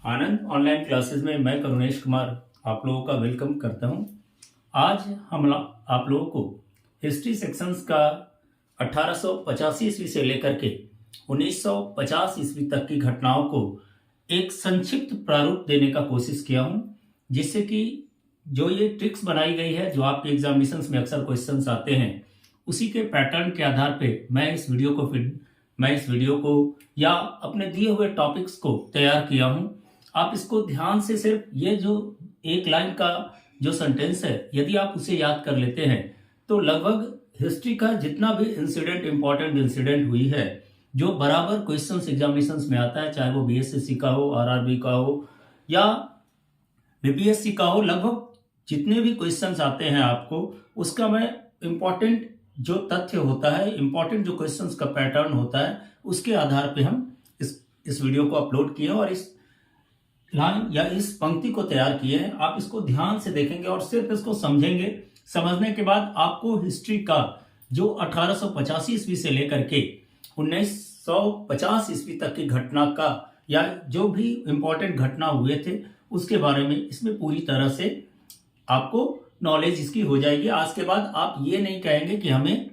आनंद online classes में मैं करुणेश कुमार आप लोगों का वेलकम करता हूं। आज हम आप लोगों को हिस्ट्री सेक्शंस का 1885 ईस्वी से लेकर के 1950 ईस्वी तक की घटनाओं को एक संक्षिप्त प्रारूप देने का कोशिश किया हूं, जिससे कि जो ये ट्रिक्स बनाई गई है, जो आपके एग्जामिनेशंस में अक्सर क्वेश्चंस आते हैं, उसी के पैटर्न के आधार पे मैं इस वीडियो को या अपने दिए हुए टॉपिक्स को तैयार किया हूं। आप इसको ध्यान से सिर्फ ये जो एक लाइन का जो सेंटेंस है, यदि आप उसे याद कर लेते हैं तो लगभग हिस्ट्री का जितना भी इंपॉर्टेंट इंसिडेंट हुई है, जो बराबर क्वेश्चंस एग्जामिनेशंस में आता है, चाहे वो बीएसएससी का हो, आरआरबी का हो या बीपीएससी का हो, लगभग जितने भी क्वेश्चंस आते हैं आपको उसका मैं इंपॉर्टेंट जो तथ्य होता है, इंपॉर्टेंट जो क्वेश्चंस का पैटर्न होता है, उसके आधार पे हम इस वीडियो को अपलोड किए और इस लाइन या इस पंक्ति को तैयार किए हैं। आप इसको ध्यान से देखेंगे और सिर्फ इसको समझेंगे। समझने के बाद आपको हिस्ट्री का जो 1885 ईस्वी से लेकर के 1950 ईस्वी तक की घटना का या जो भी इंपॉर्टेंट घटना हुए थे उसके बारे में इसमें पूरी तरह से आपको नॉलेज इसकी हो जाएगी। आज के बाद आप ये नहीं कहेंगे कि हमें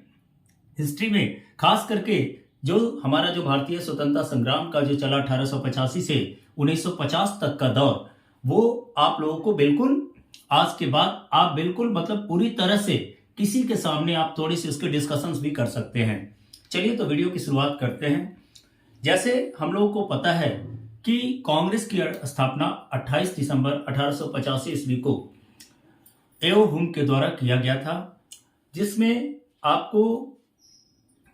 हिस्ट्री में खास करके जो हमारा जो भारतीय स्वतंत्रता संग्राम का जो चला 1885 से 1950 तक का दौर, वो आप लोगों को बिल्कुल आज के बाद आप बिल्कुल मतलब पूरी तरह से किसी के सामने आप थोड़ी सी उसके डिस्कशंस भी कर सकते हैं। चलिए तो वीडियो की शुरुआत करते हैं। जैसे हम लोगों को पता है कि कांग्रेस की स्थापना 28 दिसंबर 1885 ईस्वी को एओ हुम के द्वारा किया गया था, जिसमें आपको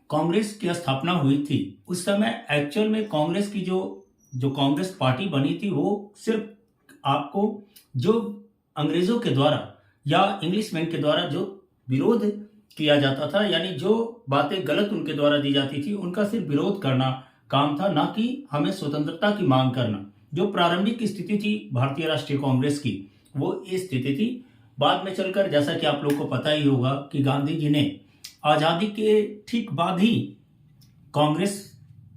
कांग्रेस की स्थापना हुई थी। उस समय एक्चुअल में कांग्रेस की जो कांग्रेस पार्टी बनी थी, वो सिर्फ आपको जो अंग्रेजों के द्वारा या इंग्लिशमैन के द्वारा जो विरोध किया जाता था, यानी जो बातें गलत उनके द्वारा दी जाती थी, उनका सिर्फ विरोध करना काम था, ना कि हमें स्वतंत्रता की मांग करना। जो प्रारंभिक स्थिति थी भारतीय राष्ट्रीय कांग्रेस की, वो ये स्थिति थी। बाद में चलकर जैसा कि आप लोगों को पता ही होगा कि गांधी जी ने आजादी के ठीक बाद ही कांग्रेस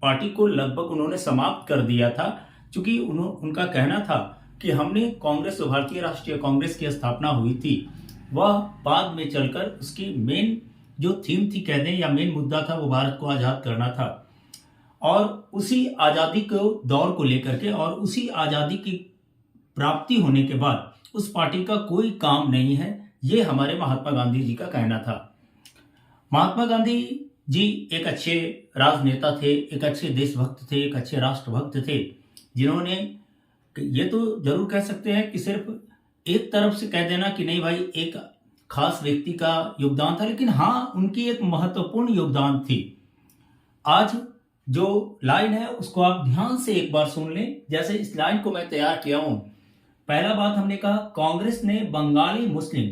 पार्टी को लगभग उन्होंने समाप्त कर दिया था, क्योंकि उनका कहना था कि हमने कांग्रेस, भारतीय राष्ट्रीय कांग्रेस की स्थापना हुई थी, वह बाद में चलकर उसकी मेन जो थीम थी, कह दें या मेन मुद्दा था, वो भारत को आजाद करना था। और उसी आजादी को दौर को लेकर के और उसी आजादी की प्राप्ति होने के बाद उस पार्टी का कोई काम नहीं है, ये हमारे महात्मा गांधी जी का कहना था। महात्मा गांधी जी एक अच्छे राजनेता थे, एक अच्छे देशभक्त थे, एक अच्छे राष्ट्रभक्त थे, जिन्होंने ये तो जरूर कह सकते हैं कि सिर्फ एक तरफ से कह देना कि नहीं भाई एक खास व्यक्ति का योगदान था, लेकिन हाँ उनकी एक महत्वपूर्ण योगदान थी। आज जो लाइन है उसको आप ध्यान से एक बार सुन लें। जैसे इस लाइन को मैं तैयार किया हूं, पहला बात हमने कहा, कांग्रेस ने बंगाली मुस्लिम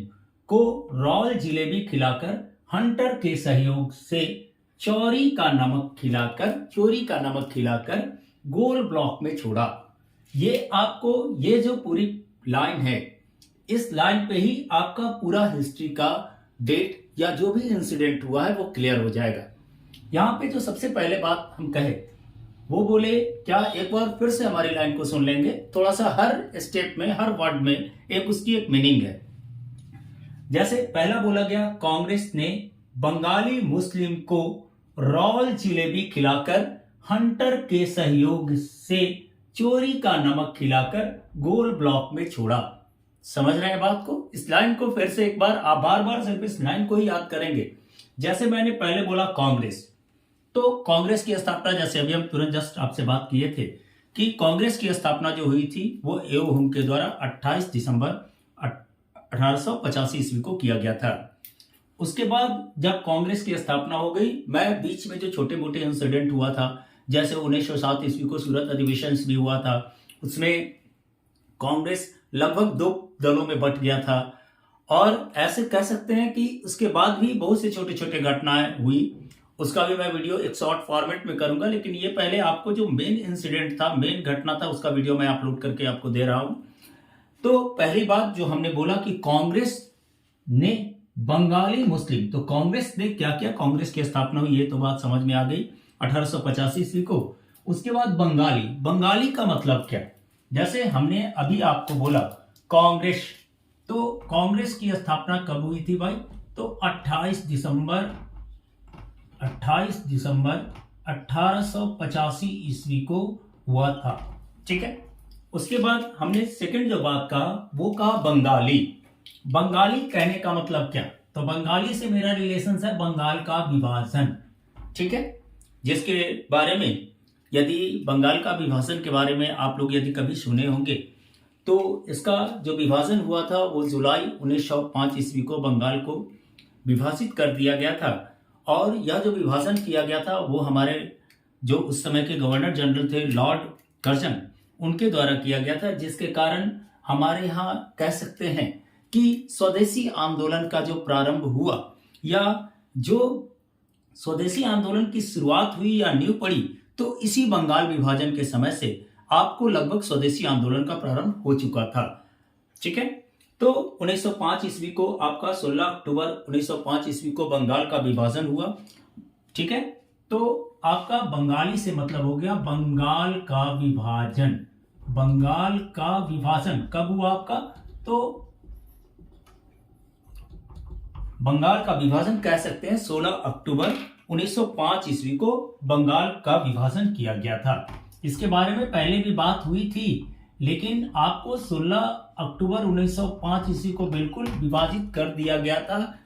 को रॉयल जिलेबी खिलाकर हंटर के सहयोग से चोरी का नमक खिलाकर गोल ब्लॉक में छोड़ा। ये आपको ये जो पूरी लाइन है, इस लाइन पे ही आपका पूरा हिस्ट्री का डेट या जो भी इंसिडेंट हुआ है वो क्लियर हो जाएगा। यहां पे जो सबसे पहले बात हम कहे वो बोले, क्या एक बार फिर से हमारी लाइन को सुन लेंगे? थोड़ा सा हर स्टेप में, हर वर्ड में एक उसकी एक मीनिंग है। जैसे पहला बोला गया, कांग्रेस ने बंगाली मुस्लिम को रॉयल जिलेबी खिलाकर हंटर के सहयोग से चोरी का नमक खिलाकर गोल ब्लॉक में छोड़ा। समझ रहे हैं बात को? इस लाइन को फिर से एक बार आप बार बार सिर्फ इस लाइन को ही याद करेंगे। जैसे मैंने पहले बोला कांग्रेस, तो कांग्रेस की स्थापना, जैसे अभी हम तुरंत जस्ट आपसे बात किए थे कि कांग्रेस की स्थापना जो हुई थी वो एओ हुम के द्वारा 28 दिसंबर 1885 ईस्वी को किया गया था। उसके बाद जब कांग्रेस की स्थापना हो गई, मैं बीच में जो छोटे मोटे इंसिडेंट हुआ था, जैसे 1907 ईस्वी को सूरत अधिवेशन भी हुआ था, उसमें कांग्रेस लगभग दो दलों में बंट गया था। और ऐसे कह सकते हैं कि उसके बाद भी बहुत से छोटे छोटे घटनाएं हुई, उसका भी मैं वीडियो एक शॉर्ट फॉर्मेट में करूंगा। लेकिन ये पहले आपको जो मेन इंसिडेंट था, मेन घटना था, उसका वीडियो मैं अपलोड करके आपको दे रहा हूं। तो पहली बात जो हमने बोला कि कांग्रेस ने बंगाली मुस्लिम, तो कांग्रेस ने क्या किया, कांग्रेस की स्थापना हुई, ये तो बात समझ में आ गई 1885 ईस्वी को। उसके बाद बंगाली का मतलब क्या? जैसे हमने अभी आपको बोला कांग्रेस, तो कांग्रेस की स्थापना कब हुई थी भाई? तो 28 दिसंबर 1885 ईस्वी को हुआ था। ठीक है। उसके बाद हमने सेकंड जो बात कहा वो कहा बंगाली। बंगाली कहने का मतलब क्या? तो बंगाली से मेरा रिलेशन है बंगाल का विभाजन। ठीक है, जिसके बारे में यदि बंगाल का विभाजन के बारे में आप लोग यदि कभी सुने होंगे तो इसका जो विभाजन हुआ था वो जुलाई 1905 ईस्वी को बंगाल को विभाजित कर दिया गया था। और यह जो विभाजन किया गया था वो हमारे जो उस समय के गवर्नर जनरल थे लॉर्ड कर्जन, उनके द्वारा किया गया था, जिसके कारण हमारे यहाँ कह सकते हैं कि स्वदेशी आंदोलन का जो प्रारंभ हुआ या जो स्वदेशी आंदोलन की शुरुआत हुई या नींव पड़ी तो इसी बंगाल विभाजन के समय से आपको लगभग स्वदेशी आंदोलन का प्रारंभ हो चुका था। ठीक है, तो 1905 ईस्वी को आपका 16 अक्टूबर 1905 ईस्वी को बंगाल का विभाजन हुआ। ठीक है, तो आपका बंगाली से मतलब हो गया बंगाल का विभाजन। बंगाल का विभाजन कब हुआ आपका? तो बंगाल का विभाजन कह सकते हैं 16 अक्टूबर 1905 ईस्वी को बंगाल का विभाजन किया गया था। इसके बारे में पहले भी बात हुई थी, लेकिन आपको 16 अक्टूबर 1905 ईस्वी को बिल्कुल विभाजित कर दिया गया था।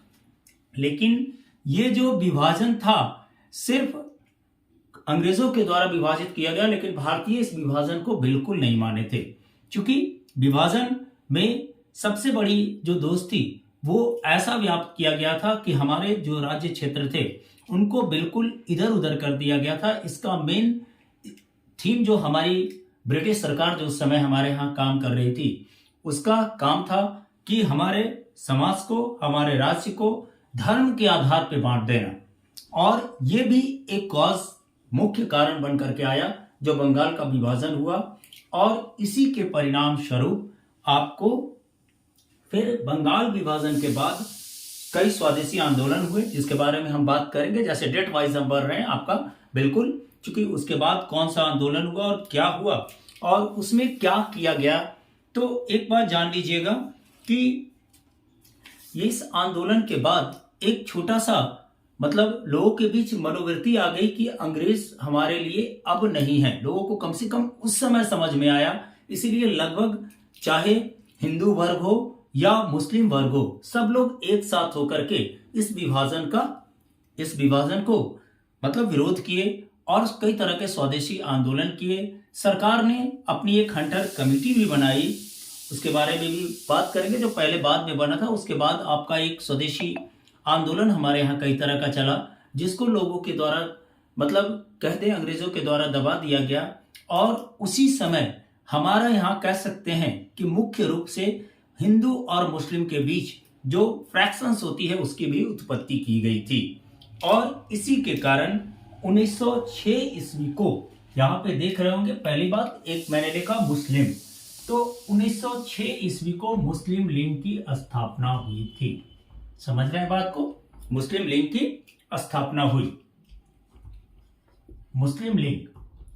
लेकिन ये जो विभाजन था सिर्फ अंग्रेजों के द्वारा विभाजित किया गया, लेकिन भारतीय इस विभाजन को बिल्कुल नहीं माने थे, क्योंकि विभाजन में सबसे बड़ी जो दोस्ती वो ऐसा व्याप्त किया गया था कि हमारे जो राज्य क्षेत्र थे उनको बिल्कुल इधर उधर कर दिया गया था। इसका मेन थीम जो हमारी ब्रिटिश सरकार जो उस समय हमारे यहाँ काम कर रही थी उसका काम था कि हमारे समाज को, हमारे राज्य को धर्म के आधार पर बांट देना, और ये भी एक कॉज मुख्य कारण बन करके आया जो बंगाल का विभाजन हुआ। और इसी के परिणाम स्वरूप आपको फिर बंगाल विभाजन के बाद कई स्वदेशी आंदोलन हुए, जिसके बारे में हम बात करेंगे। जैसे डेट वाइज हम बढ़ रहे हैं आपका बिल्कुल, क्योंकि उसके बाद कौन सा आंदोलन हुआ और क्या हुआ और उसमें क्या किया गया। तो एक बात जान लीजिएगा कि इस आंदोलन के बाद एक छोटा सा मतलब लोगों के बीच मनोवृत्ति आ गई कि अंग्रेज हमारे लिए अब नहीं है। लोगों को कम से कम उस समय समझ में आया, इसीलिए लगभग चाहे हिंदू वर्ग हो या मुस्लिम वर्ग हो, सब लोग एक साथ होकर के इस विभाजन को मतलब विरोध किए और कई तरह के स्वदेशी आंदोलन किए। सरकार ने अपनी एक हंटर कमेटी भी बनाई, उसके बारे में भी बात करेंगे, जो पहले बाद में बना था। उसके बाद आपका एक स्वदेशी आंदोलन हमारे यहाँ कई तरह का चला, जिसको लोगों के द्वारा मतलब कहते अंग्रेजों के द्वारा दबा दिया गया। और उसी समय हमारा यहाँ कह सकते हैं कि मुख्य रूप से हिंदू और मुस्लिम के बीच जो फ्रैक्शंस होती है उसकी भी उत्पत्ति की गई थी। और इसी के कारण 1906 ईस्वी को यहाँ पे देख रहे होंगे, पहली बात एक मैंने लिखा मुस्लिम, तो 1906 ईस्वी को मुस्लिम लीग की स्थापना हुई थी। समझ रहे हैं बात को? मुस्लिम लीग की स्थापना हुई। मुस्लिम लीग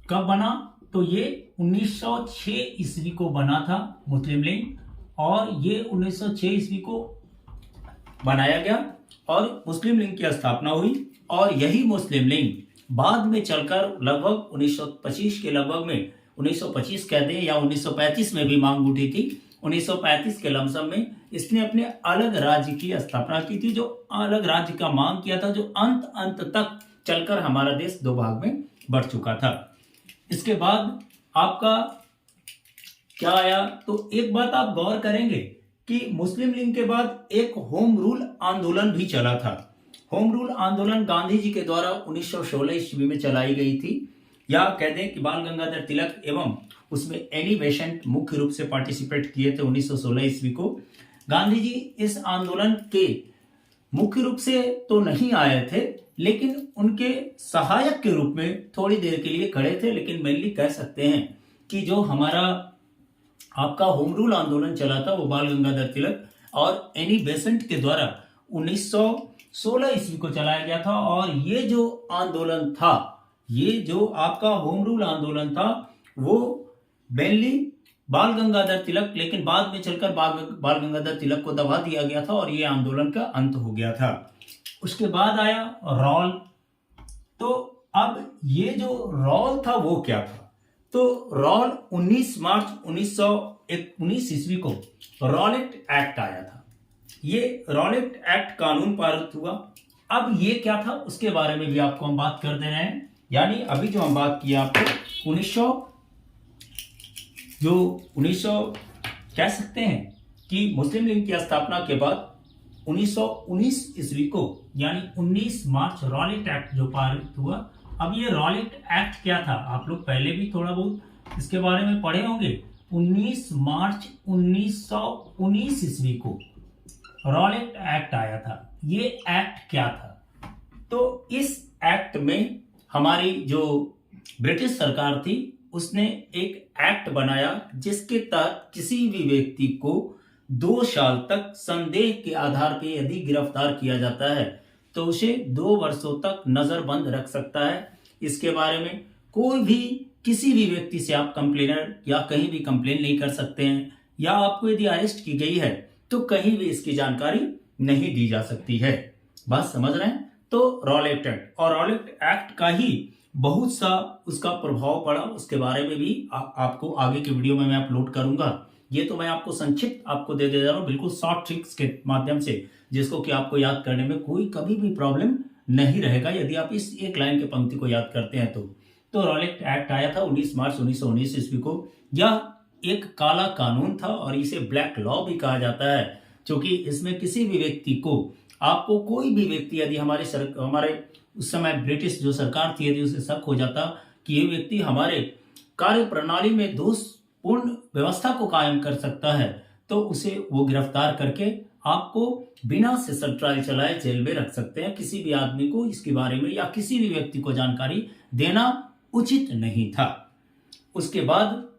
कब बना? तो ये 1906 ईस्वी को बना था मुस्लिम लीग, और ये 1906 ईस्वी को बनाया गया और मुस्लिम लीग की स्थापना हुई। और यही मुस्लिम लीग बाद में चलकर लगभग 1925 के लगभग में 1925 कह दें या 1935 में भी मांग उठी थी। 1935 के लमसम में इसने अपने अलग राज्य की स्थापना की थी, जो अलग राज्य का मांग किया था, जो अंत तक चलकर हमारा देश दो भाग में बढ़ चुका था। इसके बाद आपका क्या आया? तो एक बात आप गौर करेंगे कि मुस्लिम लीग के बाद एक होम रूल आंदोलन भी चला था। होम रूल आंदोलन गांधी जी के द्वारा 1916 ईस्वी में चलाई गई थी, या कह दें कि बाल गंगाधर तिलक एवं उसमें एनी बेसेंट मुख्य रूप से पार्टिसिपेट किए थे 1916 ईस्वी को। गांधी जी इस आंदोलन के मुख्य रूप से तो नहीं आए थे, लेकिन उनके सहायक के रूप में थोड़ी देर के लिए खड़े थे। लेकिन मेनली कह सकते हैं कि जो हमारा आपका होम रूल आंदोलन चला था वो बाल गंगाधर तिलक और एनी बेसेंट के द्वारा 1916 ईस्वी को चलाया गया था। और ये जो आंदोलन था, ये जो आपका होम रूल आंदोलन था, वो मेनली बाल गंगाधर तिलक, लेकिन बाद में चलकर बाल गंगाधर तिलक को दबा दिया गया था और ये आंदोलन का अंत हो गया था। उसके बाद आया रॉल। तो अब ये जो रॉल था वो क्या था? तो रॉल 19 मार्च 1919 ईस्वी को रॉलेट एक्ट आया था। ये रॉलेट एक्ट कानून पारित हुआ। अब ये क्या था उसके बारे में भी आपको हम बात कर दे रहे हैं। यानी अभी जो हम बात किया आपको 1900 कह सकते हैं कि मुस्लिम लीग की स्थापना के बाद 1919 ईस्वी को यानी 19 मार्च रॉलेट एक्ट जो पारित हुआ। अब ये रॉलेट एक्ट क्या था? आप लोग पहले भी थोड़ा बहुत इसके बारे में पढ़े होंगे। 19 मार्च 1919 ईस्वी को रॉलेट एक्ट आया था। ये एक्ट क्या था? तो इस एक्ट में हमारी जो ब्रिटिश सरकार थी उसने एक एक्ट बनाया जिसके तहत किसी भी व्यक्ति को 2 साल तक संदेह के आधार पर यदि गिरफ्तार किया जाता है तो उसे 2 वर्षों तक नजरबंद रख सकता है। इसके बारे में कोई भी किसी भी व्यक्ति से आप कंप्लेनर या कहीं भी कंप्लेन नहीं कर सकते हैं, या आपको यदि अरेस्ट की गई है तो कहीं भी इसकी जानकारी नहीं दी जा सकती है। बात समझ रहे हैं? तो रॉलेट एक्ट और रॉलेट एक्ट का ही बहुत सा उसका प्रभाव पड़ा, उसके बारे में भी आपको आगे के वीडियो में मैं अपलोड करूंगा। ये तो मैं आपको संक्षिप्त आपको दे रहा हूं, बिल्कुल शॉर्ट ट्रिक्स के माध्यम से, जिसको कि आपको याद करने में कोई कभी भी प्रॉब्लम नहीं रहेगा यदि आप इस एक लाइन के पंक्ति को याद करते हैं तो रॉलेट एक्ट आया था 19 मार्च 1919 ईस्वी को। यह एक काला कानून था और इसे ब्लैक लॉ भी कहा जाता है, क्योंकि इसमें किसी भी व्यक्ति को, आपको कोई भी व्यक्ति यदि हमारे उस समय ब्रिटिश जो सरकार थी यदि उसे शक हो जाता कि ये व्यक्ति हमारे कार्य प्रणाली में दोषपूर्ण व्यवस्था को कायम कर सकता है तो उसे वो गिरफ्तार करके आपको बिना सेशन ट्रायल चलाए जेल में रख सकते हैं। किसी भी आदमी को इसके बारे में या किसी भी व्यक्ति को जानकारी देना उचित नहीं था। उसके बाद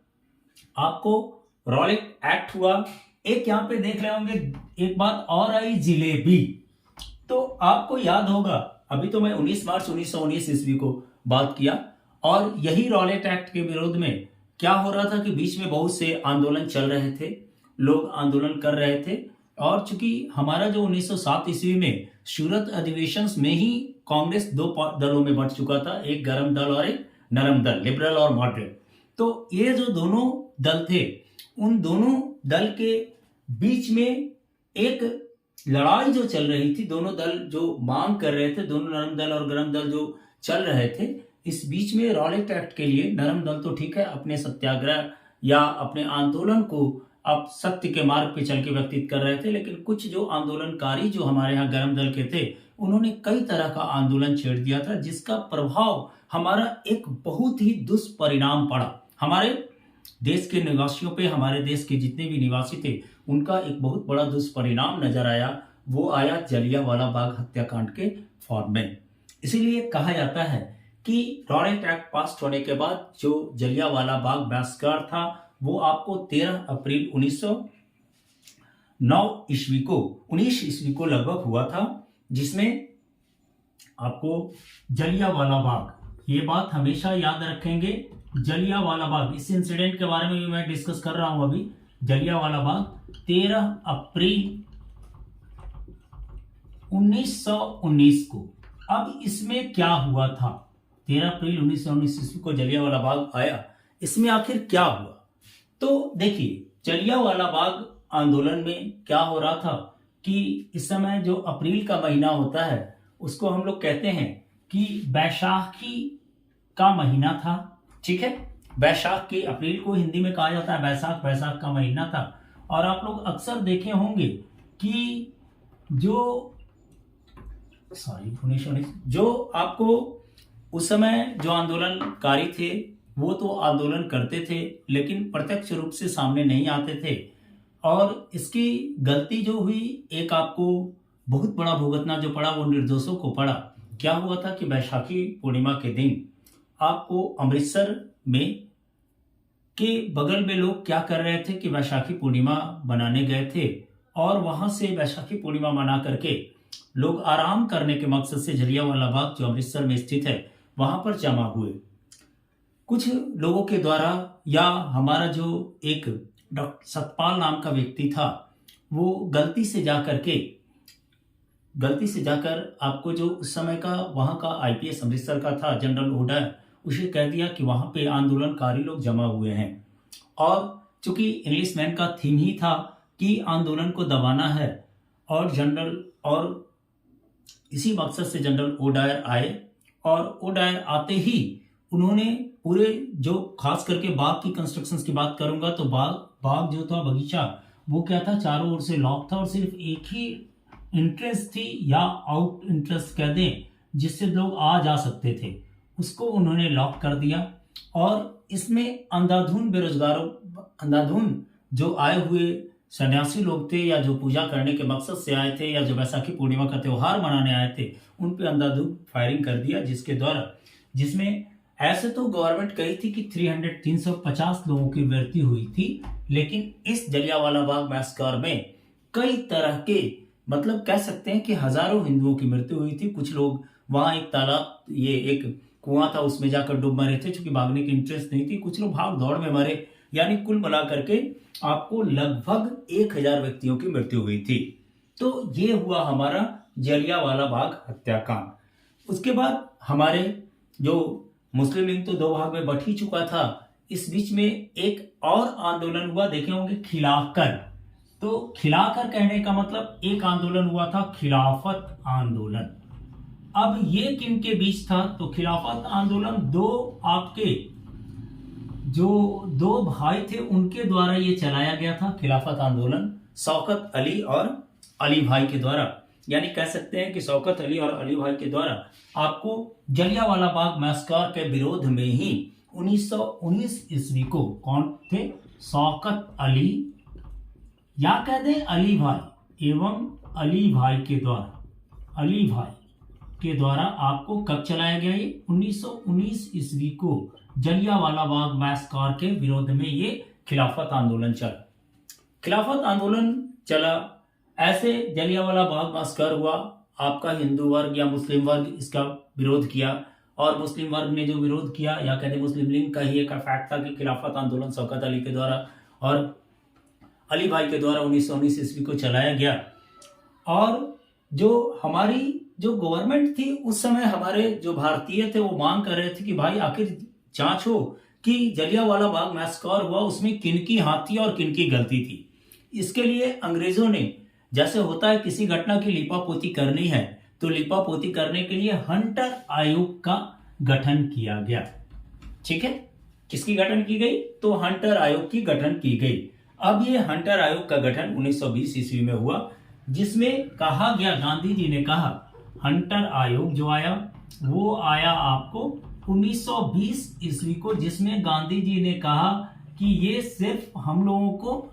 आपको रॉलेट एक्ट हुआ। एक यहां पे देख रहे होंगे एक बात और आई, जिलेबी। तो आपको याद होगा, अभी तो मैं 19 मार्च 1919 ईस्वी को बात किया और यही रॉलेट एक्ट के विरोध में क्या हो रहा था कि बीच में बहुत से आंदोलन चल रहे थे, लोग आंदोलन कर रहे थे। और चूंकि हमारा जो 1907 ईस्वी में सूरत अधिवेशन में ही कांग्रेस 2 दलों में बंट चुका था, एक गर्म दल और एक नरम दल, लिबरल और मॉडरेट। तो ये जो दोनों दल थे, उन दोनों दल के बीच में एक लड़ाई जो चल रही थी, दोनों दल जो मांग कर रहे थे, दोनों नरम दल और गर्म दल जो चल रहे थे, इस बीच में रॉलेट एक्ट के लिए नरम दल तो ठीक है अपने सत्याग्रह या अपने आंदोलन को अब सत्य के मार्ग पे चल के व्यतीत कर रहे थे, लेकिन कुछ जो आंदोलनकारी जो हमारे यहाँ गर्म दल के थे उन्होंने कई तरह का आंदोलन छेड़ दिया था, जिसका प्रभाव हमारा एक बहुत ही दुष्परिणाम पड़ा। हमारे देश के निवासियों पे, हमारे देश के जितने भी निवासी थे उनका एक बहुत बड़ा दुष्परिणाम नजर आया। वो आया जलियांवाला बाग हत्याकांड के फॉर्म में। इसीलिए कहा जाता है कि रॉलेट एक्ट पास होने के बाद जो जलियांवाला बाग बहिष्कार था वो आपको 13 अप्रैल 1909 ईस्वी को 19 ईस्वी को लगभग हुआ था, जिसमें आपको जलियांवाला बाग, ये बात हमेशा याद रखेंगे, जलियांवाला बाग, इस इंसिडेंट के बारे में भी मैं डिस्कस कर रहा हूं अभी। जलियांवाला बाग 13 अप्रैल 1919 को। अब इसमें क्या हुआ था? 13 अप्रैल 1919 ईस्वी को जलियांवाला बाग आया, इसमें आखिर क्या हुआ? तो देखिए, जलियांवाला बाग आंदोलन में क्या हो रहा था कि इस समय जो अप्रैल का महीना होता है उसको हम लोग कहते हैं कि बैसाखी का महीना था। ठीक है, बैसाख के, अप्रैल को हिंदी में कहा जाता है बैसाख, बैसाख का महीना था। और आप लोग अक्सर देखे होंगे कि जो 1919 जो आपको उस समय जो आंदोलनकारी थे वो तो आंदोलन करते थे लेकिन प्रत्यक्ष रूप से सामने नहीं आते थे। और इसकी गलती जो हुई, एक आपको बहुत बड़ा भुगतना जो पड़ा वो निर्दोषों को पड़ा। क्या हुआ था कि बैसाखी पूर्णिमा के दिन आपको अमृतसर में के बगल में लोग क्या कर रहे थे कि बैसाखी पूर्णिमा मनाने गए थे और वहां से बैसाखी पूर्णिमा मना करके लोग आराम करने के मकसद से जलियांवाला बाग जो अमृतसर में स्थित है वहां पर जमा हुए। कुछ लोगों के द्वारा या हमारा जो एक डॉक्टर सतपाल नाम का व्यक्ति था, वो गलती से जाकर आपको जो उस समय का वहाँ का आईपीएस अमृतसर का था जनरल ओडायर, उसे कह दिया कि वहाँ पे आंदोलनकारी लोग जमा हुए हैं। और चूंकि इंग्लिशमैन का थीम ही था कि आंदोलन को दबाना है, और इसी मकसद से जनरल ओडायर आए, और ओडायर आते ही उन्होंने पूरे जो खास करके बाग की कंस्ट्रक्शंस की बात करूंगा तो बाग जो था, बगीचा, वो क्या था, चारों ओर से लॉक था और सिर्फ एक ही इंट्रेंस थी या आउट इंट्रेंस कह दें, जिससे लोग आ जा सकते थे, उसको उन्होंने लॉक कर दिया। और इसमें अंधाधुन जो आए हुए सन्यासी लोग थे या जो पूजा करने के मकसद से आए थे या जो बैसाखी पूर्णिमा का त्योहार मनाने आए थे, उन पे अंधाधुन फायरिंग कर दिया, जिसमें ऐसे तो गवर्नमेंट कही थी कि 350 लोगों की मृत्यु हुई थी, लेकिन इस जलियांवाला बाग मैसेकर में कई तरह के, मतलब कह सकते हैं कि हजारों हिंदुओं की मृत्यु हुई थी। कुछ लोग वहां एक कुआं था, उसमें जाकर डूब मरे थे, चूंकि भागने की इंटरेस्ट नहीं थी। कुछ लोग भाग दौड़ में मरे, यानी कुल मिलाकर के आपको लगभग 1000 व्यक्तियों की मृत्यु हुई थी। तो ये हुआ हमारा जलियांवाला बाग हत्याकांड। उसके बाद हमारे जो मुस्लिम लीग तो 2 भाग में बट ही चुका था, इस बीच में एक और आंदोलन हुआ, देखे होंगे, खिलाकर। तो खिलाकर कहने का मतलब एक आंदोलन हुआ था, खिलाफत आंदोलन। अब ये किन के बीच था? तो खिलाफत आंदोलन जो दो भाई थे उनके द्वारा ये चलाया गया था। खिलाफत आंदोलन शौकत अली और अली भाई के द्वारा, यानी कह सकते हैं कि शौकत अली और अली भाई के द्वारा आपको जलियांवाला बाग मैसेकर के विरोध में ही 1919 ईस्वी को, कौन थे? शौकत अली या कह दें अली भाई एवं अली भाई के द्वारा आपको कब चलाया गया? ये 1919 ईस्वी को जलियांवाला बाग मैसेकर के विरोध में ये खिलाफत आंदोलन चला। ऐसे जलियांवाला बाग मैसेकर हुआ, आपका हिंदू वर्ग या मुस्लिम वर्ग इसका विरोध किया, और मुस्लिम वर्ग ने जो विरोध किया, या कहते मुस्लिम लीग का ही एक फैक्ट था कि खिलाफत आंदोलन शौकत अली के द्वारा और अली भाई के द्वारा 1919 ईस्वी को चलाया गया। और जो हमारी जो गवर्नमेंट थी उस समय, हमारे जो भारतीय थे वो मांग कर रहे थे कि भाई आखिर जांच हो कि जलियांवाला बाग मैसेकर हुआ उसमें किनकी हाथ थी और किनकी गलती थी। इसके लिए अंग्रेजों ने, जैसे होता है किसी घटना की लिपापोती करनी है, तो लिपापोती करने के लिए हंटर आयोग का गठन किया गया। ठीक है, किसकी गठन की गई? तो हंटर आयोग की गठन की गई। अब ये हंटर आयोग का गठन 1920 ईस्वी में हुआ, जिसमें कहा गया, गांधी जी ने कहा, हंटर आयोग जो आया वो आया आपको 1920 ईस्वी को, जिसमें गांधी जी ने कहा कि ये सिर्फ हम लोगों को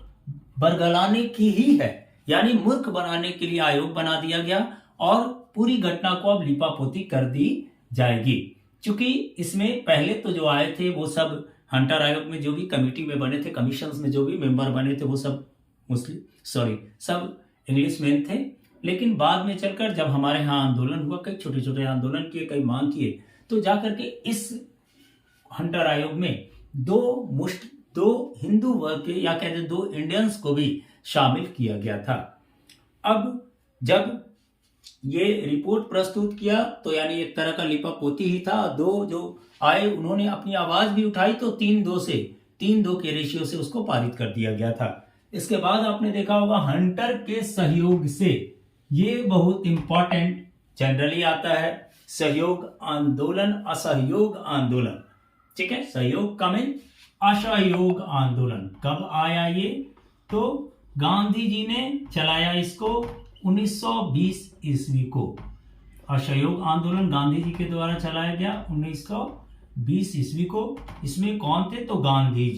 बरगलाने की ही है, यानी मूर्ख बनाने के लिए आयोग बना दिया गया, और पूरी घटना को अब लिपापोती कर दी जाएगी। क्योंकि इसमें पहले तो जो आए थे वो सब हंटर आयोग में जो भी कमेटी में बने थे, कमीशंस में जो भी मेंबर बने थे, वो सब सब इंग्लिशमैन थे। लेकिन बाद में चलकर जब हमारे यहाँ आंदोलन हुआ, कई छोटे छोटे आंदोलन किए, कई मांग किए, तो जाकर के इस हंटर आयोग में दो हिंदू वर्ग के, या कहते 2 इंडियंस को भी शामिल किया गया था। अब जब ये रिपोर्ट प्रस्तुत किया तो यानी एक तरह का लिपापोती ही था। 2 जो आए उन्होंने अपनी आवाज भी उठाई, तो 3-2 के रेशियो से उसको पारित कर दिया गया था। इसके बाद आपने देखा होगा हंटर के सहयोग से, ये बहुत इंपॉर्टेंट जनरली आता है, सहयोग आंदोलन, असहयोग आंदोलन। ठीक है, सहयोग का मीन असहयोग आंदोलन कब आया ये? तो गांधी जी ने चलाया इसको 1920 ईस्वी को। असहयोग आंदोलन गांधी जी के द्वारा चलाया गया 1920 ईस्वी को। इसमें कौन थे? तो गांधी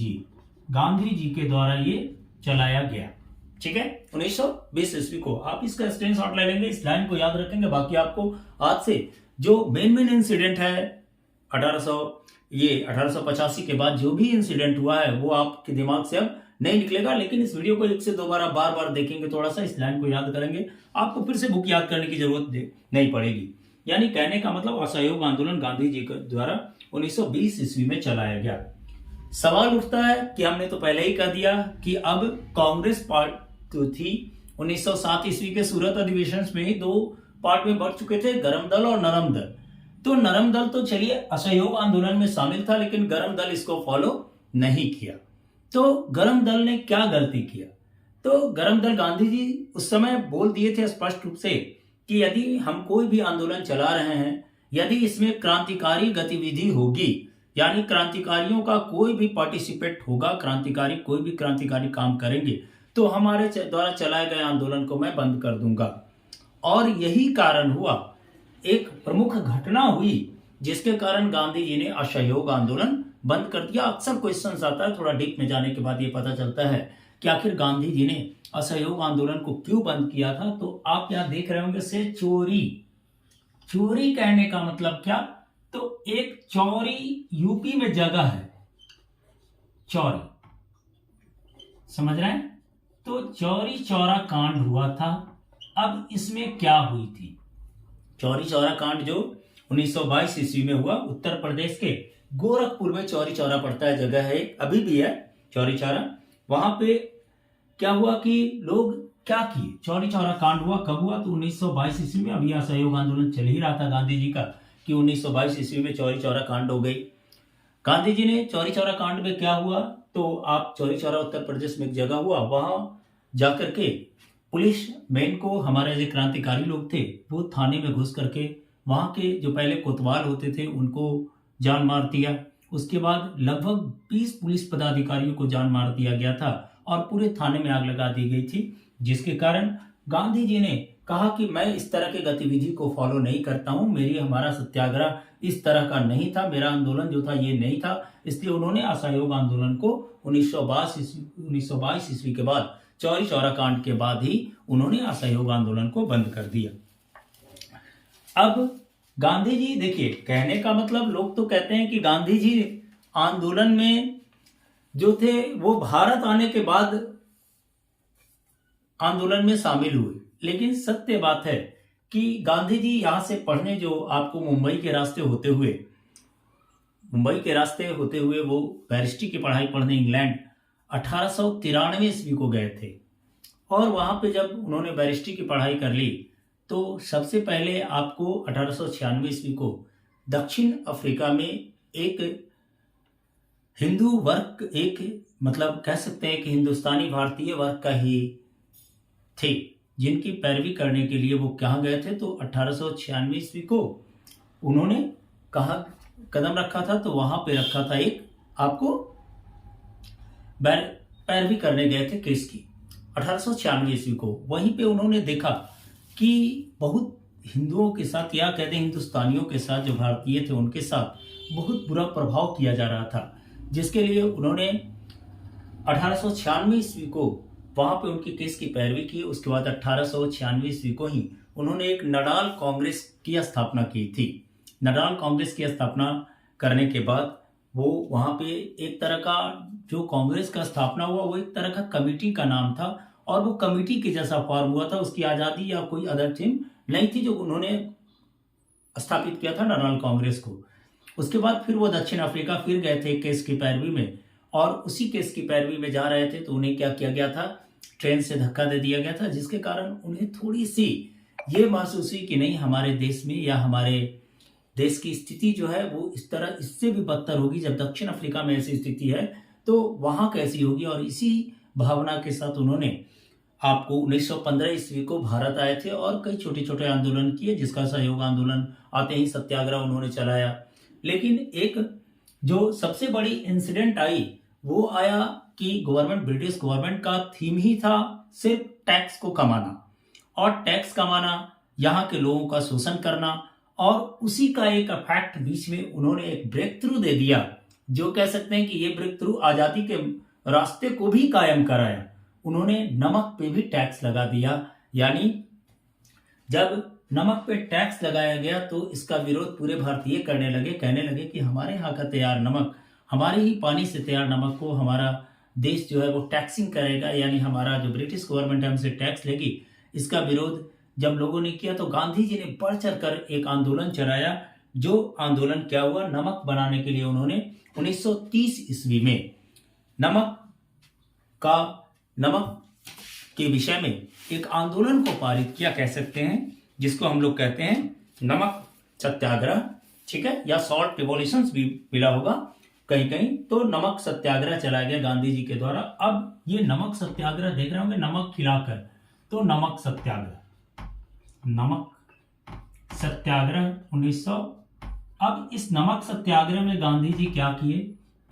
जी के द्वारा ये चलाया गया। ठीक है, 1920 ईस्वी को। आप इसका स्क्रीनशॉट ले लेंगे, इस लाइन को याद रखेंगे। बाकी आपको आज से जो मेन इंसिडेंट है 1885 के बाद जो भी इंसिडेंट हुआ है वो आपके दिमाग से अब नहीं निकलेगा, लेकिन इस वीडियो को 1 से 2 बार बार बार देखेंगे, थोड़ा सा इस लाइन को याद करेंगे, आपको फिर से बुक याद करने की जरूरत नहीं पड़ेगी। यानी कहने का मतलब असहयोग आंदोलन गांधी जी के द्वारा 1920 ईस्वी में चलाया गया। सवाल उठता है कि हमने तो पहले ही कह दिया कि अब कांग्रेस पार्टी जो थी 1907 ईस्वी के सूरत अधिवेशन में ही 2 पार्ट में बढ़ चुके थे, गरम दल और नरम दल। तो नरम दल तो चलिए असहयोग आंदोलन में शामिल था, लेकिन गरम दल इसको फॉलो नहीं किया। तो गरम दल ने क्या गलती किया? तो गरम दल, गांधी जी उस समय बोल दिए थे स्पष्ट रूप से कि यदि हम कोई भी आंदोलन चला रहे हैं, यदि इसमें क्रांतिकारी गतिविधि होगी, यानी क्रांतिकारियों का कोई भी पार्टिसिपेट होगा, क्रांतिकारी कोई भी क्रांतिकारी काम करेंगे, तो हमारे द्वारा चलाए गए आंदोलन को मैं बंद कर दूंगा। और यही कारण हुआ, एक प्रमुख घटना हुई जिसके कारण गांधी जी ने असहयोग आंदोलन बंद कर दिया। अक्सर क्वेश्चन आता है, थोड़ा डीप में जाने के बाद ये पता चलता है कि आखिर गांधी जी ने असहयोग आंदोलन को क्यों बंद किया था। तो आप यहाँ देख रहे होंगे से चोरी। चोरी कहने का मतलब क्या? तो एक चौरी यूपी में जगह है, चौरी, समझ रहे हैं? तो चौरी चौरा कांड हुआ था। अब इसमें क्या हुई थी? चौरी चौरा कांड जो 1922 ईस्वी में हुआ, उत्तर प्रदेश के गोरखपुर में चौरी चौरा पड़ता है, जगह है, अभी भी है चौरी चौरा। वहां पे क्या हुआ कि लोग क्या किए, चौरी चौरा कांड हुआ। कब हुआ? तो 1922 ईस्वी में। अभी असहयोग आंदोलन चल ही रहा था गांधी जी का कि 1922 ईस्वी में चौरी चौरा कांड हो गई। गांधी जी ने चौरी चौरा कांड में क्या हुआ, तो आप चौरी चौरा उत्तर प्रदेश में एक जगह हुआ, वहां जाकर के पुलिस मैन को, हमारे जो क्रांतिकारी लोग थे वो थाने में घुस करके वहां के जो पहले कोतवाल होते थे उनको जान मार दिया। उसके बाद लगभग 20 पुलिस पदाधिकारियों को जान मार दिया गया था और पूरे थाने में आग लगा दी गई थी, जिसके कारण गांधी जी ने कहा कि मैं इस तरह के गतिविधि को फॉलो नहीं करता हूं, हमारा सत्याग्रह इस तरह का नहीं था, मेरा आंदोलन जो था ये नहीं था। इसलिए उन्होंने असहयोग आंदोलन को 1922 ईस्वी के बाद, चौरी चौरा कांड के बाद ही उन्होंने असहयोग आंदोलन को बंद कर दिया। अब गांधी जी, देखिए कहने का मतलब, लोग तो कहते हैं कि गांधी जी आंदोलन में जो थे वो भारत आने के बाद आंदोलन में शामिल हुए, लेकिन सत्य बात है कि गांधी जी यहां से पढ़ने, जो आपको मुंबई के रास्ते होते हुए वो बैरिस्ट्री की पढ़ाई पढ़ने इंग्लैंड 1893 ईस्वी को गए थे। और वहां पे जब उन्होंने बैरिस्ट्री की पढ़ाई कर ली तो सबसे पहले आपको 1896 ईस्वी को दक्षिण अफ्रीका में एक हिंदू वर्ग, एक मतलब कह सकते हैं कि हिंदुस्तानी भारतीय वर्ग का ही थे, जिनकी पैरवी करने के लिए वो कहाँ गए थे। तो 1896 ईस्वी को उन्होंने कहाँ कदम रखा था, तो वहां पे रखा था एक, आपको पैरवी करने गए थे किसकी, 1896 ईस्वी को। वहीं पे उन्होंने देखा कि बहुत हिंदुओं के साथ, या कहते हैं हिंदुस्तानियों के साथ, जो भारतीय थे उनके साथ बहुत बुरा प्रभाव किया जा रहा था, जिसके लिए उन्होंने 1896 ईस्वी को वहां पे उनकी केस की पैरवी की। उसके बाद 1896 ईस्वी को ही उन्होंने एक नडाल कांग्रेस की स्थापना की थी। नडाल कांग्रेस की स्थापना करने के बाद वो वहां पे एक तरह का, जो कांग्रेस का स्थापना हुआ वो एक तरह का कमेटी का नाम था, और वो कमेटी के जैसा फॉर्म हुआ था। उसकी आजादी या कोई अदर थीम नहीं थी, जो उन्होंने स्थापित किया था नडाल कांग्रेस को। उसके बाद फिर वो दक्षिण अफ्रीका फिर गए थे केस की पैरवी में, और उसी केस की पैरवी में जा रहे थे तो उन्हें क्या किया गया था, ट्रेन से धक्का दे दिया गया था, जिसके कारण उन्हें थोड़ी सी ये महसूस हुई कि नहीं, हमारे देश में या हमारे देश की स्थिति जो है वो इस तरह, इससे भी बदतर होगी। जब दक्षिण अफ्रीका में ऐसी स्थिति है तो वहां कैसी होगी। और इसी भावना के साथ उन्होंने आपको 1915 ईस्वी को भारत आए थे और कई छोटे छोटे आंदोलन किए, जिसका सहयोग आंदोलन आते ही सत्याग्रह उन्होंने चलाया। लेकिन एक जो सबसे बड़ी इंसिडेंट आई वो आया कि ब्रिटिश गवर्नमेंट का थीम ही था सिर्फ टैक्स को कमाना, और टैक्स कमाना, यहाँ के लोगों का शोषण करना, और उसी का एक इफेक्ट बीच में उन्होंने एक ब्रेक थ्रू दे दिया, जो कह सकते हैं कि ये ब्रेक थ्रू आजादी के रास्ते को भी कायम कराया। उन्होंने नमक पे भी टैक्स लगा दिया, यानी जब नमक पे टैक्स लगाया गया तो इसका विरोध पूरे भारतीय करने लगे, कहने लगे कि हमारे यहाँ का तैयार नमक, हमारे ही पानी से तैयार नमक को हमारा देश जो है वो टैक्सिंग करेगा, यानी हमारा जो ब्रिटिश गवर्नमेंट है हमसे टैक्स लेगी। इसका विरोध जब लोगों ने किया तो गांधी जी ने बढ़ चढ़ कर एक आंदोलन चलाया, जो आंदोलन क्या हुआ, नमक बनाने के लिए उन्होंने 1930 ईस्वी में नमक के विषय में एक आंदोलन को पारित किया, कह सकते हैं, जिसको हम लोग कहते हैं नमक सत्याग्रह, ठीक है, या सॉल्ट रिवॉल्यूशंस भी मिला होगा कहीं कहीं। तो नमक सत्याग्रह चलाया गया गांधी जी के द्वारा। अब ये नमक सत्याग्रह देख रहे होंगे, नमक खिलाकर, तो नमक सत्याग्रह 1900। अब इस नमक सत्याग्रह में गांधी जी क्या किए,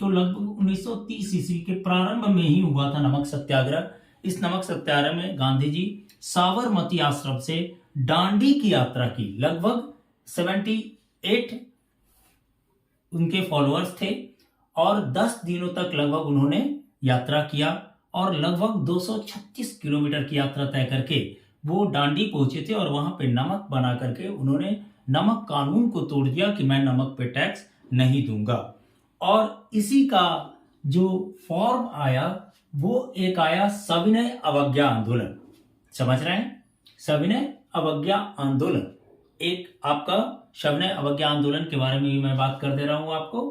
तो लगभग 1930 ईस्वी के प्रारंभ में ही हुआ था नमक सत्याग्रह। इस नमक सत्याग्रह में गांधी जी साबरमती आश्रम से दांडी की यात्रा की। लगभग 78 उनके फॉलोअर्स थे और 10 दिनों तक लगभग उन्होंने यात्रा किया और लगभग 236 किलोमीटर की यात्रा तय करके वो दांडी पहुंचे थे और वहां पे नमक बना करके उन्होंने नमक कानून को तोड़ दिया कि मैं नमक पे टैक्स नहीं दूंगा। और इसी का जो फॉर्म आया वो एक आया सविनय अवज्ञा आंदोलन। समझ रहे हैं, सविनय अवज्ञा आंदोलन। एक आपका सविनय अवज्ञा आंदोलन के बारे में भी मैं बात कर दे रहा हूं आपको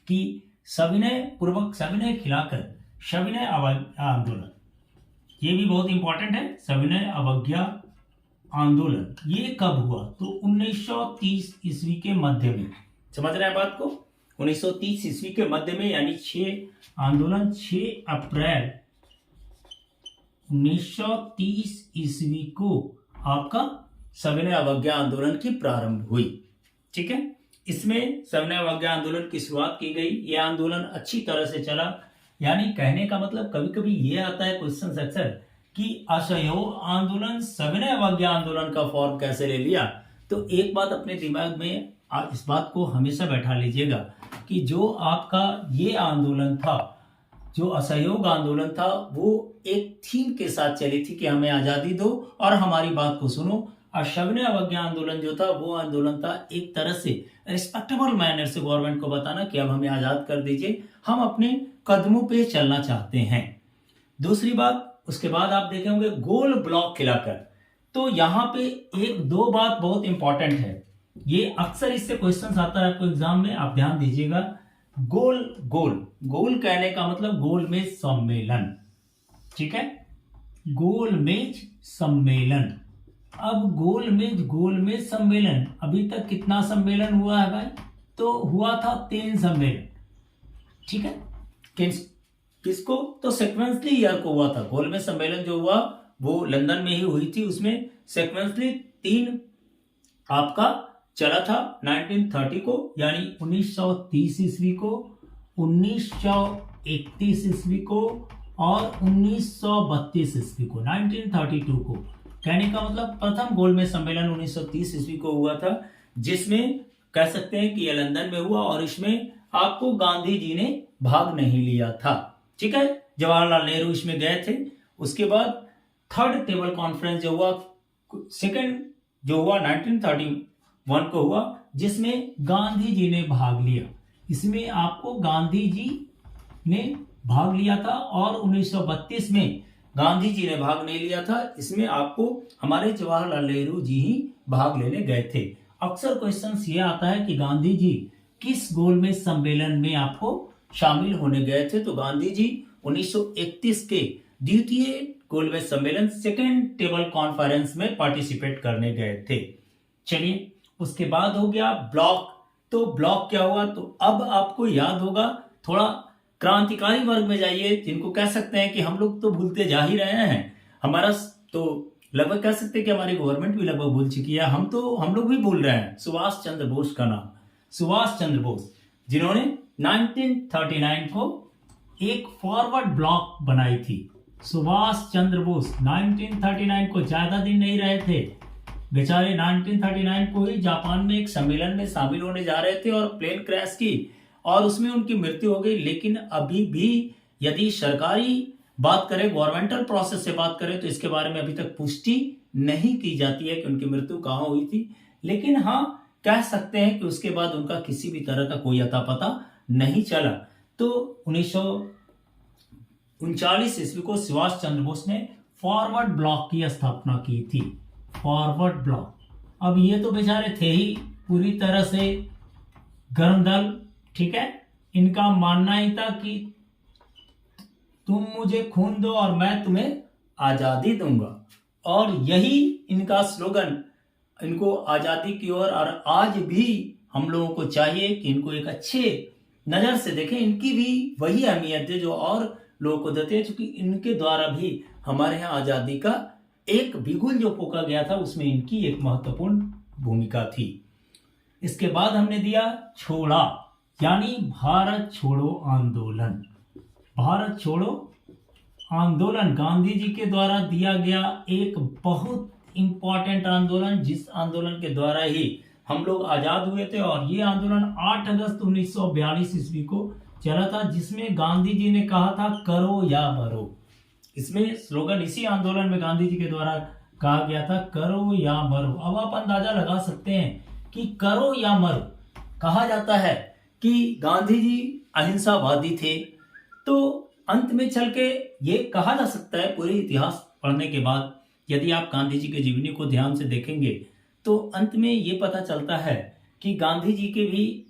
कि सविनय खिलाकर सविनय अवज्ञा आंदोलन, ये भी बहुत इंपॉर्टेंट है। सविनय अवज्ञा आंदोलन ये कब हुआ, तो 1930 ईस्वी के मध्य में। समझ रहे हैं बात को, 1930 ईस्वी के मध्य में, यानी 6 अप्रैल 1930 ईस्वी को आपका सविनय अवज्ञा आंदोलन की प्रारंभ हुई। ठीक है, इसमें सविनय अवज्ञा आंदोलन की शुरुआत की गई। यह आंदोलन अच्छी तरह से चला। यानी कहने का मतलब, कभी कभी ये आता है क्वेश्चन अक्सर कि असहयोग आंदोलन सविनय अवज्ञा आंदोलन का फॉर्म कैसे ले लिया। तो एक बात अपने दिमाग में आप इस बात को हमेशा बैठा लीजिएगा कि जो आपका ये आंदोलन था, जो असहयोग आंदोलन था, वो एक थीम के साथ चली थी कि हमें आजादी दो और हमारी बात को सुनो। और सविनय अवज्ञा आंदोलन जो था वो आंदोलन था एक तरह से रिस्पेक्टेबल मैनर से गवर्नमेंट को बताना कि अब हमें आजाद कर दीजिए, हम अपने कदमों पे चलना चाहते हैं। दूसरी बात, उसके बाद आप देखे होंगे गोल ब्लॉक खिलाकर। तो यहाँ पे एक दो बात बहुत इंपॉर्टेंट है, ये अक्सर इससे क्वेश्चन आता है आपको एग्जाम में, आप ध्यान दीजिएगा। गोल कहने का मतलब गोलमेज सम्मेलन, ठीक है, गोलमेज सम्मेलन। अब गोलमेज सम्मेलन, अभी तक कितना सम्मेलन हुआ है भाई, तो हुआ था 3 सम्मेलन। ठीक है, किसको, तो सेक्वेंसली ईयर को हुआ था। गोलमेज सम्मेलन जो हुआ वो लंदन में ही हुई थी, उसमें सेक्वेंसली 3 आपका चला था 1930 को, यानी 1930 ईस्वी को, 1931 ईस्वी को और 1932 ईस्वी को, 1932 को। कहने का मतलब प्रथम गोलमेज सम्मेलन 1930 ईस्वी को हुआ था, जिसमें कह सकते हैं कि यह लंदन में हुआ और इसमें आपको गांधी जी ने भाग नहीं लिया था। ठीक है, जवाहरलाल नेहरू इसमें गए थे। उसके बाद थर्ड टेबल कॉन्फ्रेंस जो हुआ, सेकंड जो हुआ 1931 को हुआ, जिसमें गांधी जी ने भाग लिया। इसमें आपको गांधी जी ने भाग लिया था और 1932 में गांधी जी ने भाग नहीं लिया था, इसमें आपको हमारे जवाहरलाल नेहरू जी ही भाग लेने गए थे। अक्सर क्वेश्चन ये आता है कि गांधी जी किस गोलमेज सम्मेलन में आपको शामिल होने गए थे, तो गांधी जी 1931 के द्वितीय गोलमेज सम्मेलन सेकेंड टेबल कॉन्फ्रेंस में पार्टिसिपेट करने गए थे। चलिए, उसके बाद हो गया ब्लॉक। तो ब्लॉक क्या हुआ, तो अब आपको याद होगा, थोड़ा क्रांतिकारी वर्ग में जाइए, जिनको कह सकते हैं कि हम लोग तो भूलते जा ही रहे हैं, हमारा तो लगभग कह सकते हैं कि हमारी गवर्नमेंट भी लगभग भूल चुकी है, हम लोग भी भूल रहे हैं। सुभाष चंद्र बोस का नाम, सुभाष चंद्र बोस, जिन्होंने 1939 को एक फॉरवर्ड ब्लॉक बनाई थी। सुभाष चंद्र बोस 1939 को, ज्यादा दिन नहीं रहे थे बेचारे, 1939 को ही जापान में एक सम्मेलन में शामिल होने जा रहे थे और प्लेन क्रैश की और उसमें उनकी मृत्यु हो गई। लेकिन अभी भी यदि सरकारी बात करें, गवर्नमेंटल प्रोसेस से बात करें, तो इसके बारे में अभी तक पुष्टि नहीं की जाती है कि उनकी मृत्यु कहाँ हुई थी। लेकिन हाँ, कह सकते हैं कि उसके बाद उनका किसी भी तरह का कोई अता पता नहीं चला। तो 1939 ईस्वी को सुभाष चंद्र बोस ने फॉरवर्ड ब्लॉक की स्थापना की थी। फॉरवर्ड ब्लॉक, अब ये तो बेचारे थे ही पूरी तरह से गर्म दल, ठीक है। इनका मानना ही था कि तुम मुझे खून दो और मैं तुम्हें आजादी दूंगा, और यही इनका स्लोगन इनको आजादी की ओर। और आज भी हम लोगों को चाहिए कि इनको एक अच्छे नजर से देखें, इनकी भी वही अहमियत है जो और लोगों को देते हैं, क्योंकि इनके द्वारा भी हमारे यहाँ आजादी का एक बिगुल जो फूंका गया था उसमें इनकी एक महत्वपूर्ण भूमिका थी। इसके बाद हमने दिया छोड़ा, यानी भारत छोड़ो आंदोलन। भारत छोड़ो आंदोलन गांधी जी के द्वारा दिया गया एक बहुत इंपॉर्टेंट आंदोलन, जिस आंदोलन के द्वारा ही हम लोग आजाद हुए थे। और ये आंदोलन 8 अगस्त 1942 ईस्वी को चला था, जिसमें गांधी जी ने कहा था करो या मरो। इसमें स्लोगन इसी आंदोलन में गांधी जी के द्वारा कहा गया था करो या मरो। अब आप अंदाजा लगा सकते हैं कि करो या मरो कहा जाता है कि गांधी जी अहिंसावादी थे, तो अंत में चल के ये कहा जा सकता है पूरे इतिहास पढ़ने के बाद, यदि आप गांधी जी के जीवनी को ध्यान से देखेंगे तो अंत में ये पता चलता है कि गांधी जी के भी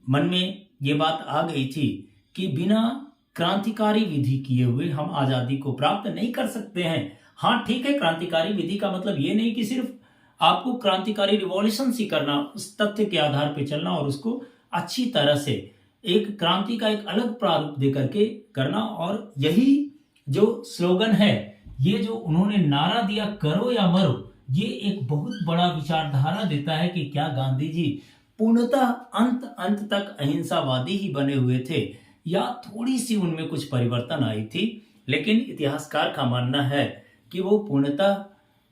मन में ये बात आ गई थी कि बिना क्रांतिकारी विधि किए हुए हम आजादी को प्राप्त नहीं कर सकते हैं। हाँ ठीक है, क्रांतिकारी विधि का मतलब ये नहीं कि सिर्फ आपको क्रांतिकारी रिवॉल्यूशन ही करना, उस तथ्य के आधार पर चलना और उसको अच्छी तरह से एक क्रांति का एक अलग प्रारूप दे करके करना। और यही जो स्लोगन है, ये जो उन्होंने नारा दिया करो या मरो, ये एक बहुत बड़ा विचारधारा देता है कि क्या गांधी जी पूर्णतः अंत तक अहिंसावादी ही बने हुए थे या थोड़ी सी उनमें कुछ परिवर्तन आई थी। लेकिन इतिहासकार का मानना है कि वो पूर्णतः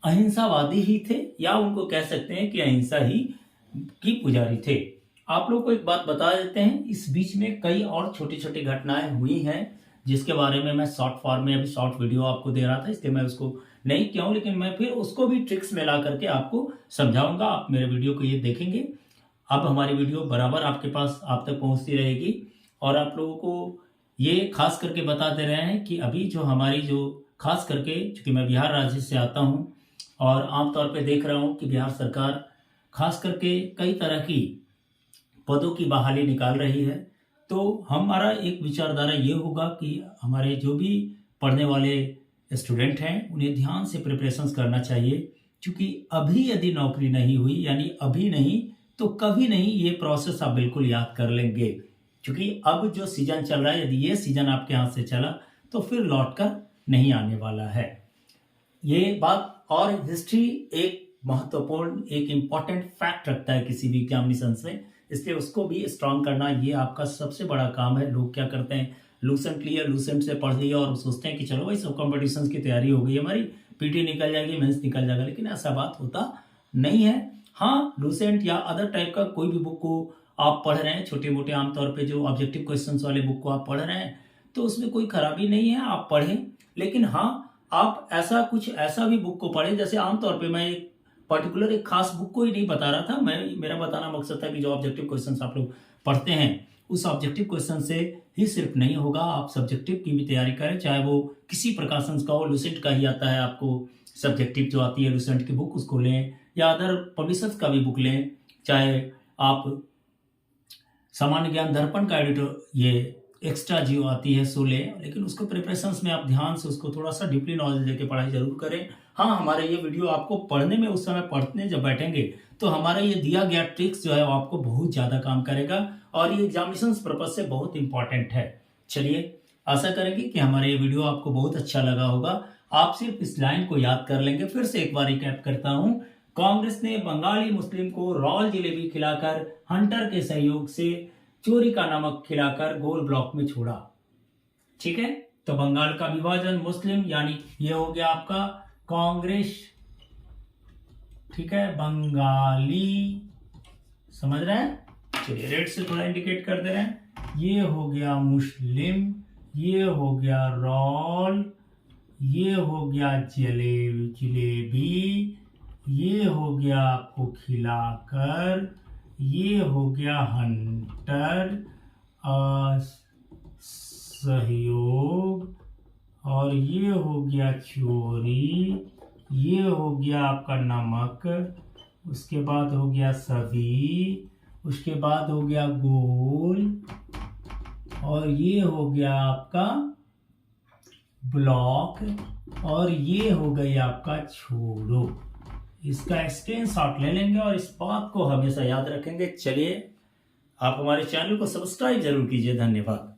अहिंसावादी ही थे, या उनको कह सकते हैं कि अहिंसा ही की पुजारी थे। आप लोग को एक बात बता देते हैं, इस बीच में कई और छोटी छोटी घटनाएं हुई हैं जिसके बारे में मैं शॉर्ट फॉर्म में अभी शॉर्ट वीडियो आपको दे रहा था, इसलिए मैं उसको नहीं किया हूं, लेकिन मैं फिर उसको भी ट्रिक्स में ला करके आपको समझाऊंगा। आप मेरे वीडियो को ये देखेंगे, अब हमारी वीडियो बराबर आपके पास आप तक पहुंचती रहेगी। और आप लोगों को ये खास करके बताते रहे हैं कि अभी जो हमारी जो खास करके, चूंकि मैं बिहार राज्य से आता हूं और आमतौर पे देख रहा हूं कि बिहार सरकार खास करके कई तरह की पदों की बहाली निकाल रही है, तो हमारा एक विचारधारा ये होगा कि हमारे जो भी पढ़ने वाले स्टूडेंट हैं उन्हें ध्यान से प्रिपरेशंस करना चाहिए, क्योंकि अभी यदि नौकरी नहीं हुई, यानी अभी नहीं तो कभी नहीं, ये प्रोसेस आप बिल्कुल याद कर लेंगे। क्योंकि अब जो सीजन चल रहा है, यदि ये सीजन आपके हाथ से चला तो फिर लौट कर नहीं आने वाला है ये बात। और हिस्ट्री एक महत्वपूर्ण एक इंपॉर्टेंट फैक्ट रखता है किसी भी एग्जामिनेशन में, इसलिए उसको भी स्ट्रांग करना ये आपका सबसे बड़ा काम है। लोग क्या करते हैं, लूसेंट से पढ़ लिया और सोचते हैं कि चलो भाई सब कॉम्पिटिशन्स की तैयारी हो गई, हमारी पीटी निकल जाएगी, मेंस निकल जाएगा, लेकिन ऐसा बात होता नहीं है। हाँ, लूसेंट या अदर टाइप का कोई भी बुक को आप पढ़ रहे हैं, छोटे मोटे आमतौर पे जो ऑब्जेक्टिव क्वेश्चंस वाले बुक को आप पढ़ रहे हैं, तो उसमें कोई खराबी नहीं है, आप पढ़ें। लेकिन हाँ, आप ऐसा भी बुक को पढ़ें, जैसे आमतौर पे मैं एक पर्टिकुलर एक खास बुक को ही नहीं बता रहा था, मेरा बताना मकसद था कि जो ऑब्जेक्टिव क्वेश्चंस आप लोग पढ़ते हैं उस ऑब्जेक्टिव क्वेश्चन से ही सिर्फ नहीं होगा, आप सब्जेक्टिव की भी तैयारी करें, चाहे वो किसी प्रकाशन का हो। लूसेंट का ही आता है, आपको सब्जेक्टिव जो आती है लूसेंट की बुक उसको लें, या अदर पब्लिशर्स का भी बुक लें, चाहे आप सामान्य ज्ञान दर्पण का एडिटर ये एक्स्ट्रा जियो आती है सो लें, लेकिन उसको प्रिपरेशंस में आप ध्यान से उसको थोड़ा सा डीपली नॉलेज लेके पढ़ाई जरूर करें। हाँ, हमारे ये वीडियो आपको पढ़ने में, उस समय पढ़ने जब बैठेंगे तो हमारा ये दिया गया ट्रिक्स जो है वो आपको बहुत ज्यादा काम करेगा, और ये एग्जामिनेशन पर्पज से बहुत इंपॉर्टेंट है। चलिए, आशा करेंगे कि हमारा ये वीडियो आपको बहुत अच्छा लगा होगा। आप सिर्फ इस लाइन को याद कर लेंगे। फिर से एक बार रिकैप करता हूं, कांग्रेस ने बंगाली मुस्लिम को रॉल जिलेबी खिलाकर हंटर के सहयोग से चोरी का नमक खिलाकर गोल ब्लॉक में छोड़ा। ठीक है, तो बंगाल का विभाजन, मुस्लिम, यानी ये हो गया आपका कांग्रेस, ठीक है, बंगाली, समझ रहे हैं। चलिए रेड से थोड़ा इंडिकेट कर दे रहे हैं, ये हो गया मुस्लिम, ये हो गया रॉल, ये हो गया जिलेबी, ये हो गया आपको खिलाकर, ये हो गया हंटर सहयोग, और ये हो गया चोरी, ये हो गया आपका नमक, उसके बाद हो गया सभी, उसके बाद हो गया गोल, और ये हो गया आपका ब्लॉक, और ये हो गई आपका छोड़ो। इसका स्क्रीनशॉट ले लेंगे और इस बात को हमेशा याद रखेंगे। चलिए, आप हमारे चैनल को सब्सक्राइब जरूर कीजिए। धन्यवाद।